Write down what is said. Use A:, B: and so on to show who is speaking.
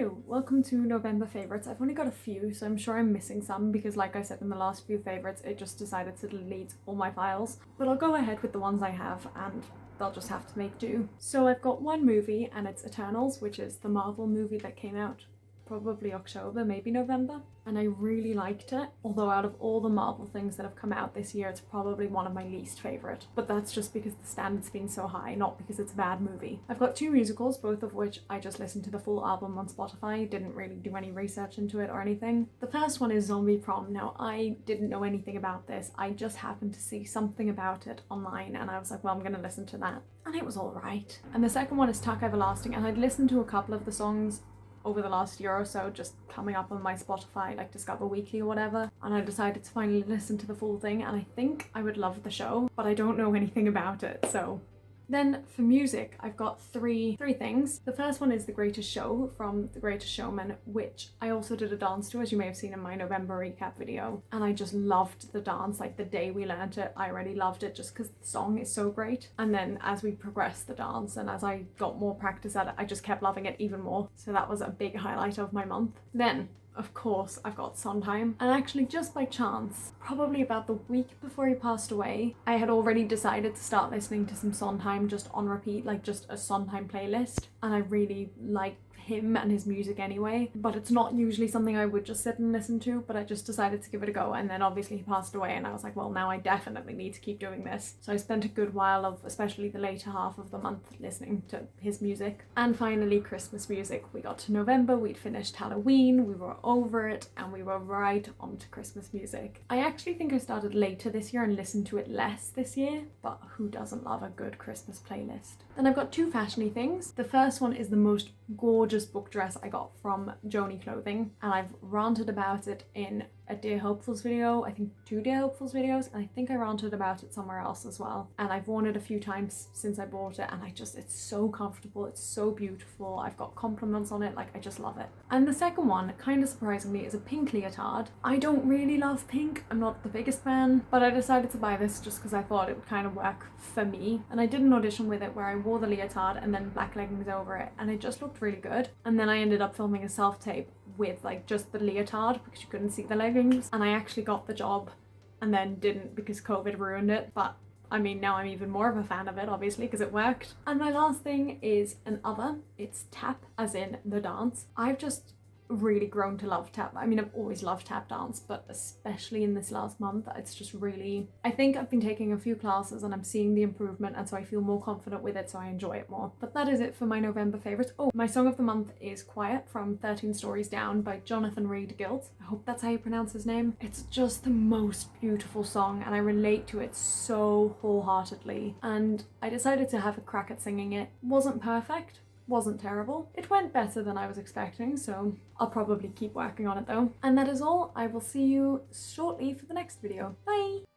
A: Hello, welcome to November favourites. I've only got a few, so I'm sure I'm missing some because like I said in the last few favourites, it just decided to delete all my files. But I'll go ahead with the ones I have and they'll just have to make do. So I've got one movie and it's Eternals, which is the Marvel movie that came out probably October, maybe November, and I really liked it. Although out of all the Marvel things that have come out this year, it's probably one of my least favourite. But that's just because the standard's been so high, not because it's a bad movie. I've got two musicals, both of which I just listened to the full album on Spotify, didn't really do any research into it or anything. The first one is Zombie Prom. Now, I didn't know anything about this, I just happened to see something about it online and I was like, well, I'm gonna listen to that. And it was alright. And the second one is Tuck Everlasting, and I'd listened to a couple of the songs over the last year or so, just coming up on my Spotify, like Discover Weekly or whatever, and I decided to finally listen to the full thing, and I think I would love the show, but I don't know anything about it, so. Then for music, I've got three things. The first one is The Greatest Show from The Greatest Showman, which I also did a dance to, as you may have seen in my November recap video. And I just loved the dance. Like the day we learnt it, I already loved it just because the song is so great. And then as we progressed the dance and as I got more practice at it, I just kept loving it even more. So that was a big highlight of my month. Then, of course, I've got Sondheim, and actually just by chance, probably about the week before he passed away, I had already decided to start listening to some Sondheim just on repeat, like just a Sondheim playlist, and I really like him and his music anyway, but it's not usually something I would just sit and listen to, but I just decided to give it a go. And then obviously he passed away and I was like, well, now I definitely need to keep doing this. So I spent a good while of especially the later half of the month listening to his music. And finally, Christmas music. We got to November, we'd finished Halloween, we were over it, and we were right onto Christmas music. I actually think I started later this year and listened to it less this year, but who doesn't love a good Christmas playlist? Then I've got two fashiony things. The first one is the most gorgeous book dress I got from Joni Clothing, and I've ranted about it in a Dear Hopefuls video, I think 2 Dear Hopefuls videos, and I think I ranted about it somewhere else as well. And I've worn it a few times since I bought it, and it's so comfortable, it's so beautiful. I've got compliments on it, like I just love it. And the second one, kind of surprisingly, is a pink leotard. I don't really love pink, I'm not the biggest fan, but I decided to buy this just because I thought it would kind of work for me. And I did an audition with it where I wore the leotard and then black leggings over it, and it just looked really good. And then I ended up filming a self-tape with like just the leotard because you couldn't see the leggings, and I actually got the job and then didn't because COVID ruined it. But I mean, now I'm even more of a fan of it, obviously, because it worked. And my last thing is an other. It's tap, as in the dance. I've just really grown to love tap. I mean, I've always loved tap dance, but especially in this last month, it's just really, I think I've been taking a few classes and I'm seeing the improvement, and so I feel more confident with it, so I enjoy it more. But that is it for my November favourites. Oh, my song of the month is Quiet from 13 Stories Down by Jonathan Reed Guilt. I hope that's how you pronounce his name. It's just the most beautiful song and I relate to it so wholeheartedly, and I decided to have a crack at singing it. Wasn't perfect, wasn't terrible. It went better than I was expecting, so I'll probably keep working on it though. And that is all. I will see you shortly for the next video. Bye!